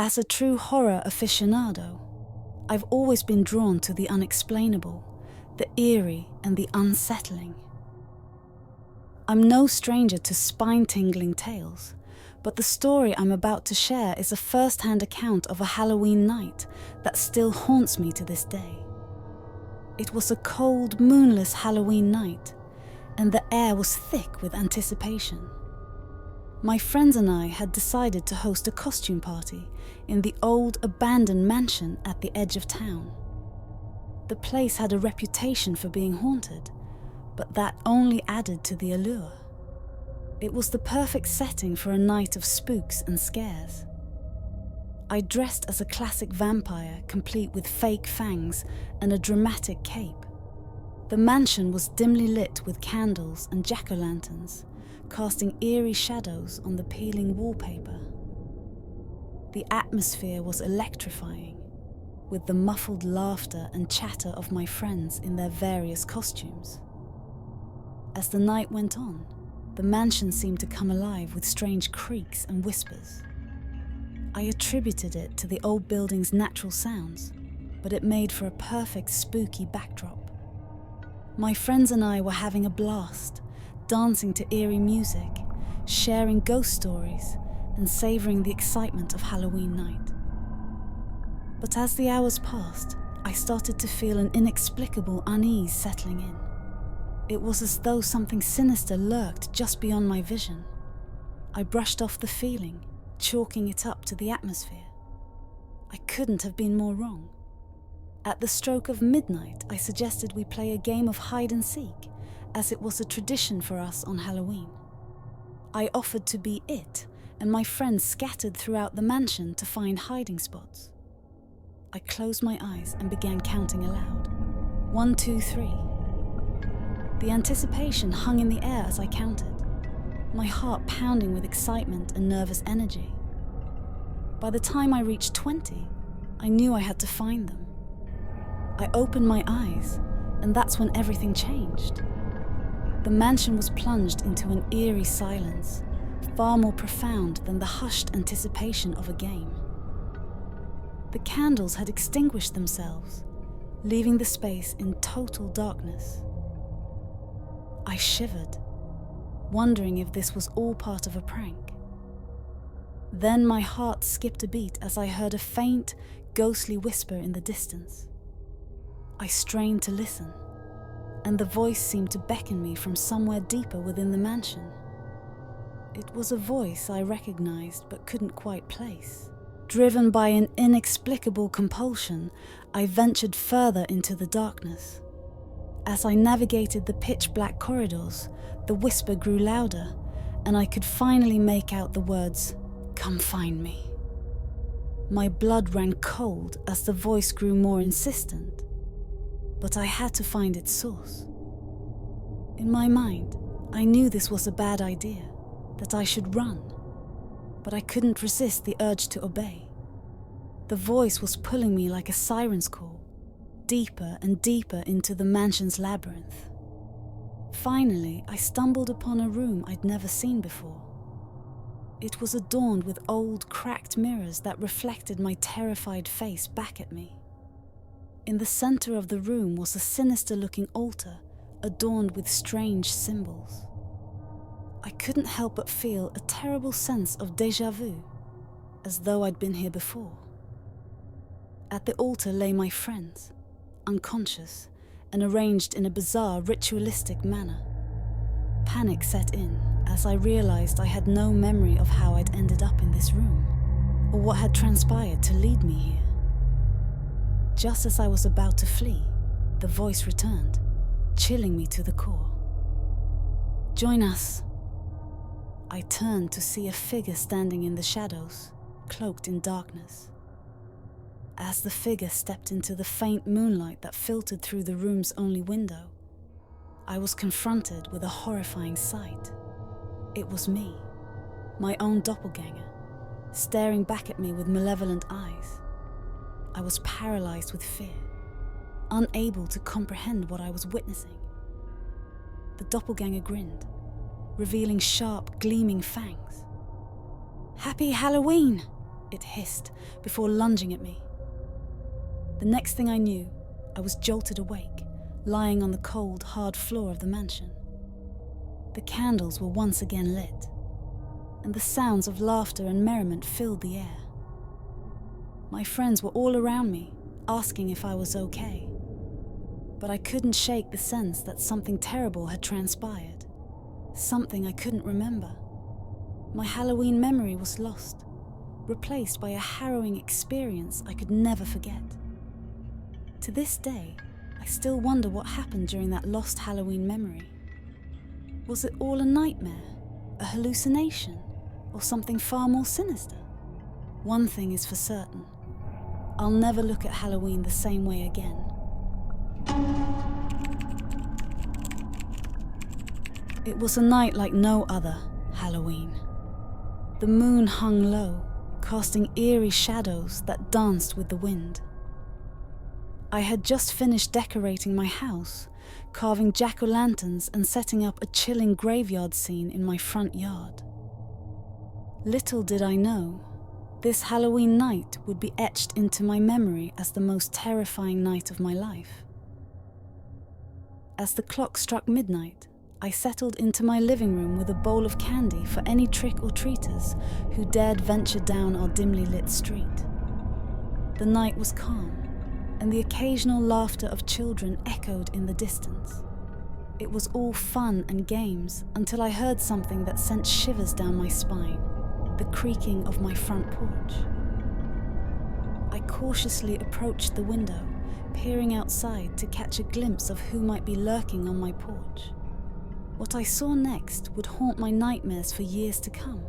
As a true horror aficionado, I've always been drawn to the unexplainable, the eerie and the unsettling. I'm no stranger to spine-tingling tales, but the story I'm about to share is a first-hand account of a Halloween night that still haunts me to this day. It was a cold, moonless Halloween night, and the air was thick with anticipation. My friends and I had decided to host a costume party in the old, abandoned mansion at the edge of town. The place had a reputation for being haunted, but that only added to the allure. It was the perfect setting for a night of spooks and scares. I dressed as a classic vampire, complete with fake fangs and a dramatic cape. The mansion was dimly lit with candles and jack-o'-lanterns, casting eerie shadows on the peeling wallpaper. The atmosphere was electrifying, with the muffled laughter and chatter of my friends in their various costumes. As the night went on, the mansion seemed to come alive with strange creaks and whispers. I attributed it to the old building's natural sounds, but it made for a perfect spooky backdrop. My friends and I were having a blast, dancing to eerie music, sharing ghost stories, and savouring the excitement of Halloween night. But as the hours passed, I started to feel an inexplicable unease settling in. It was as though something sinister lurked just beyond my vision. I brushed off the feeling, chalking it up to the atmosphere. I couldn't have been more wrong. At the stroke of midnight, I suggested we play a game of hide and seek, as it was a tradition for us on Halloween. I offered to be it, and my friends scattered throughout the mansion to find hiding spots. I closed my eyes and began counting aloud. 1, 2, 3. The anticipation hung in the air as I counted, my heart pounding with excitement and nervous energy. By the time I reached 20, I knew I had to find them. I opened my eyes, and that's when everything changed. The mansion was plunged into an eerie silence, far more profound than the hushed anticipation of a game. The candles had extinguished themselves, leaving the space in total darkness. I shivered, wondering if this was all part of a prank. Then my heart skipped a beat as I heard a faint, ghostly whisper in the distance. I strained to listen, and the voice seemed to beckon me from somewhere deeper within the mansion. It was a voice I recognized but couldn't quite place. Driven by an inexplicable compulsion, I ventured further into the darkness. As I navigated the pitch-black corridors, the whisper grew louder, and I could finally make out the words, "Come find me." My blood ran cold as the voice grew more insistent, but I had to find its source. In my mind, I knew this was a bad idea, that I should run, but I couldn't resist the urge to obey. The voice was pulling me like a siren's call, deeper and deeper into the mansion's labyrinth. Finally, I stumbled upon a room I'd never seen before. It was adorned with old, cracked mirrors that reflected my terrified face back at me. In the center of the room was a sinister-looking altar adorned with strange symbols. I couldn't help but feel a terrible sense of déjà vu, as though I'd been here before. At the altar lay my friends, unconscious and arranged in a bizarre, ritualistic manner. Panic set in as I realized I had no memory of how I'd ended up in this room, or what had transpired to lead me here. Just as I was about to flee, the voice returned, chilling me to the core. "Join us." I turned to see a figure standing in the shadows, cloaked in darkness. As the figure stepped into the faint moonlight that filtered through the room's only window, I was confronted with a horrifying sight. It was me, my own doppelganger, staring back at me with malevolent eyes. I was paralyzed with fear, unable to comprehend what I was witnessing. The doppelganger grinned, revealing sharp, gleaming fangs. "Happy Halloween!" it hissed, before lunging at me. The next thing I knew, I was jolted awake, lying on the cold, hard floor of the mansion. The candles were once again lit, and the sounds of laughter and merriment filled the air. My friends were all around me, asking if I was okay. But I couldn't shake the sense that something terrible had transpired, something I couldn't remember. My Halloween memory was lost, replaced by a harrowing experience I could never forget. To this day, I still wonder what happened during that lost Halloween memory. Was it all a nightmare, a hallucination, or something far more sinister? One thing is for certain. I'll never look at Halloween the same way again. It was a night like no other Halloween. The moon hung low, casting eerie shadows that danced with the wind. I had just finished decorating my house, carving jack-o'-lanterns and setting up a chilling graveyard scene in my front yard. Little did I know, this Halloween night would be etched into my memory as the most terrifying night of my life. As the clock struck midnight, I settled into my living room with a bowl of candy for any trick-or-treaters who dared venture down our dimly lit street. The night was calm, and the occasional laughter of children echoed in the distance. It was all fun and games until I heard something that sent shivers down my spine, the creaking of my front porch. I cautiously approached the window, peering outside to catch a glimpse of who might be lurking on my porch. What I saw next would haunt my nightmares for years to come.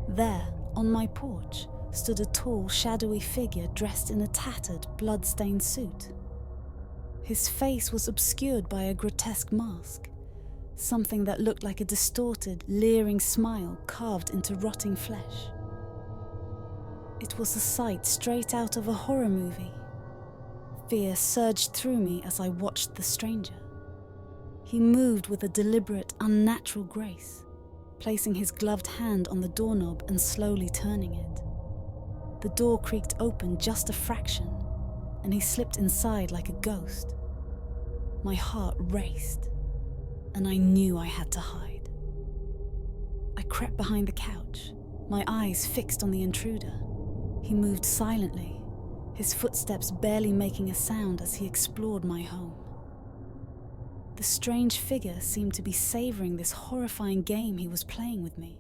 There, on my porch, stood a tall, shadowy figure dressed in a tattered, blood-stained suit. His face was obscured by a grotesque mask, something that looked like a distorted, leering smile carved into rotting flesh. It was a sight straight out of a horror movie. Fear surged through me as I watched the stranger. He moved with a deliberate, unnatural grace, placing his gloved hand on the doorknob and slowly turning it. The door creaked open just a fraction, and he slipped inside like a ghost. My heart raced, and I knew I had to hide. I crept behind the couch, my eyes fixed on the intruder. He moved silently, his footsteps barely making a sound as he explored my home. The strange figure seemed to be savoring this horrifying game he was playing with me.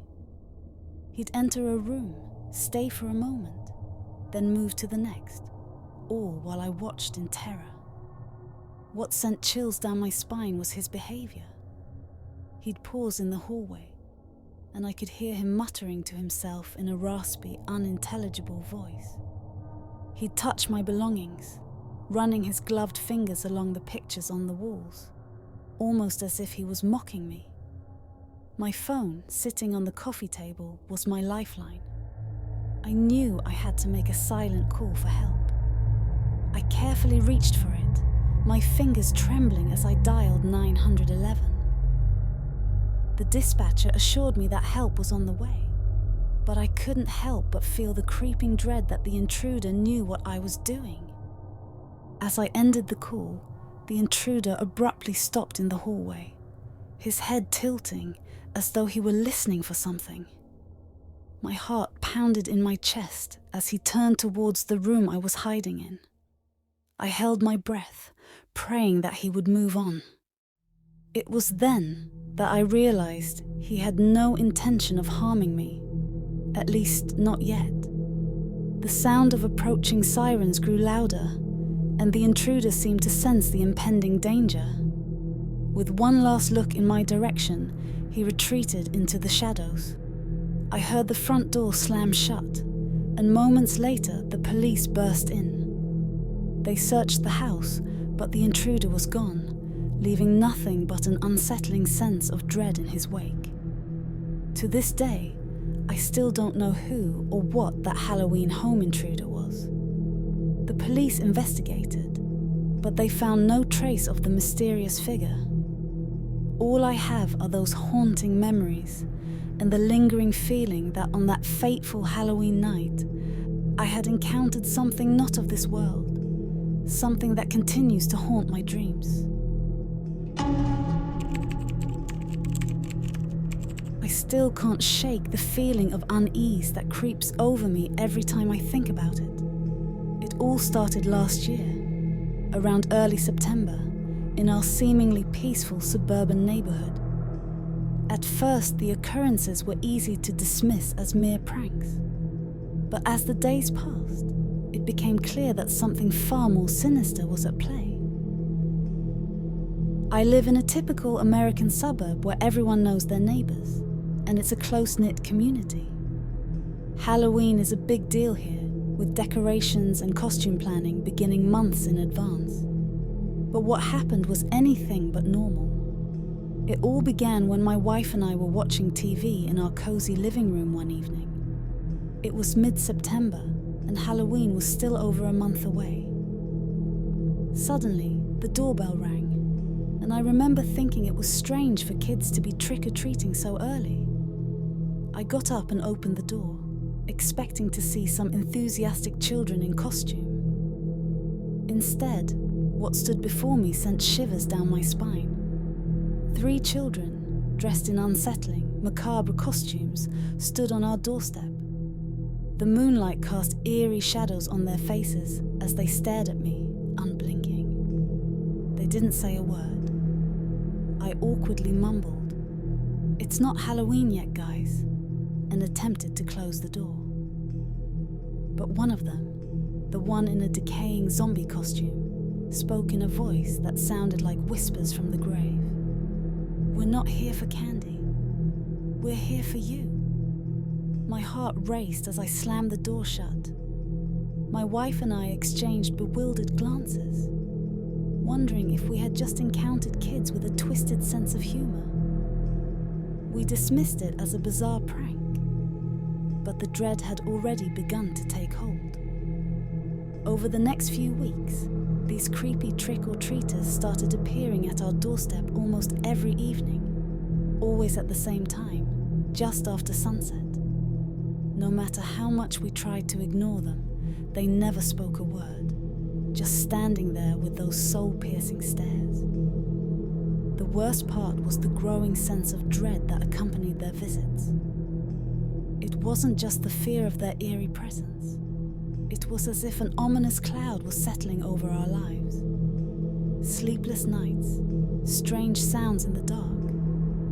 He'd enter a room, stay for a moment, then move to the next, all while I watched in terror. What sent chills down my spine was his behavior. He'd pause in the hallway, and I could hear him muttering to himself in a raspy, unintelligible voice. He'd touch my belongings, running his gloved fingers along the pictures on the walls, almost as if he was mocking me. My phone, sitting on the coffee table, was my lifeline. I knew I had to make a silent call for help. I carefully reached for it, my fingers trembling as I dialed 911. The dispatcher assured me that help was on the way, but I couldn't help but feel the creeping dread that the intruder knew what I was doing. As I ended the call, the intruder abruptly stopped in the hallway, his head tilting as though he were listening for something. My heart pounded in my chest as he turned towards the room I was hiding in. I held my breath, praying that he would move on. It was then that I realized he had no intention of harming me, at least not yet. The sound of approaching sirens grew louder, and the intruder seemed to sense the impending danger. With one last look in my direction, he retreated into the shadows. I heard the front door slam shut, and moments later the police burst in. They searched the house, but the intruder was gone, leaving nothing but an unsettling sense of dread in his wake. To this day, I still don't know who or what that Halloween home intruder was. The police investigated, but they found no trace of the mysterious figure. All I have are those haunting memories and the lingering feeling that on that fateful Halloween night, I had encountered something not of this world, something that continues to haunt my dreams. I still can't shake the feeling of unease that creeps over me every time I think about it. It all started last year, around early September, in our seemingly peaceful suburban neighborhood. At first, the occurrences were easy to dismiss as mere pranks. But as the days passed, it became clear that something far more sinister was at play. I live in a typical American suburb where everyone knows their neighbors, and it's a close-knit community. Halloween is a big deal here, with decorations and costume planning beginning months in advance. But what happened was anything but normal. It all began when my wife and I were watching TV in our cozy living room one evening. It was mid-September, and Halloween was still over a month away. Suddenly, the doorbell rang, and I remember thinking it was strange for kids to be trick-or-treating so early. I got up and opened the door, expecting to see some enthusiastic children in costume. Instead, what stood before me sent shivers down my spine. 3 children, dressed in unsettling, macabre costumes, stood on our doorstep. The moonlight cast eerie shadows on their faces as they stared at me, unblinking. They didn't say a word. I awkwardly mumbled, "It's not Halloween yet, guys," and attempted to close the door. But one of them, the one in a decaying zombie costume, spoke in a voice that sounded like whispers from the grave. "We're not here for candy. We're here for you." My heart raced as I slammed the door shut. My wife and I exchanged bewildered glances, wondering if we had just encountered kids with a twisted sense of humor. We dismissed it as a bizarre prank, but the dread had already begun to take hold. Over the next few weeks, these creepy trick-or-treaters started appearing at our doorstep almost every evening, always at the same time, just after sunset. No matter how much we tried to ignore them, they never spoke a word, just standing there with those soul-piercing stares. The worst part was the growing sense of dread that accompanied their visits. It wasn't just the fear of their eerie presence. It was as if an ominous cloud was settling over our lives. Sleepless nights, strange sounds in the dark,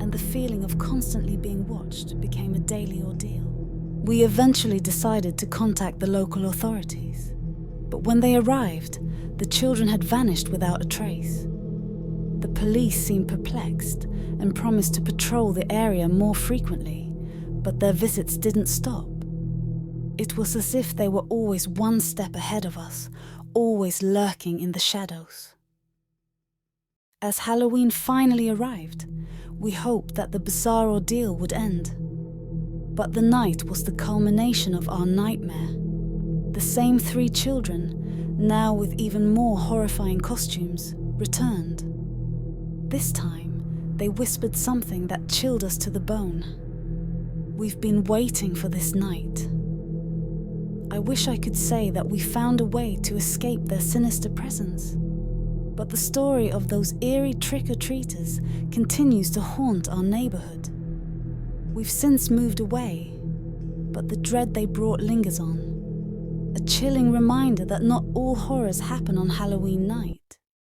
and the feeling of constantly being watched became a daily ordeal. We eventually decided to contact the local authorities, but when they arrived, the children had vanished without a trace. The police seemed perplexed and promised to patrol the area more frequently, but their visits didn't stop. It was as if they were always one step ahead of us, always lurking in the shadows. As Halloween finally arrived, we hoped that the bizarre ordeal would end. But the night was the culmination of our nightmare. The same 3 children, now with even more horrifying costumes, returned. This time, they whispered something that chilled us to the bone. "We've been waiting for this night." I wish I could say that we found a way to escape their sinister presence, but the story of those eerie trick-or-treaters continues to haunt our neighborhood. We've since moved away, but the dread they brought lingers on. A chilling reminder that not all horrors happen on Halloween night.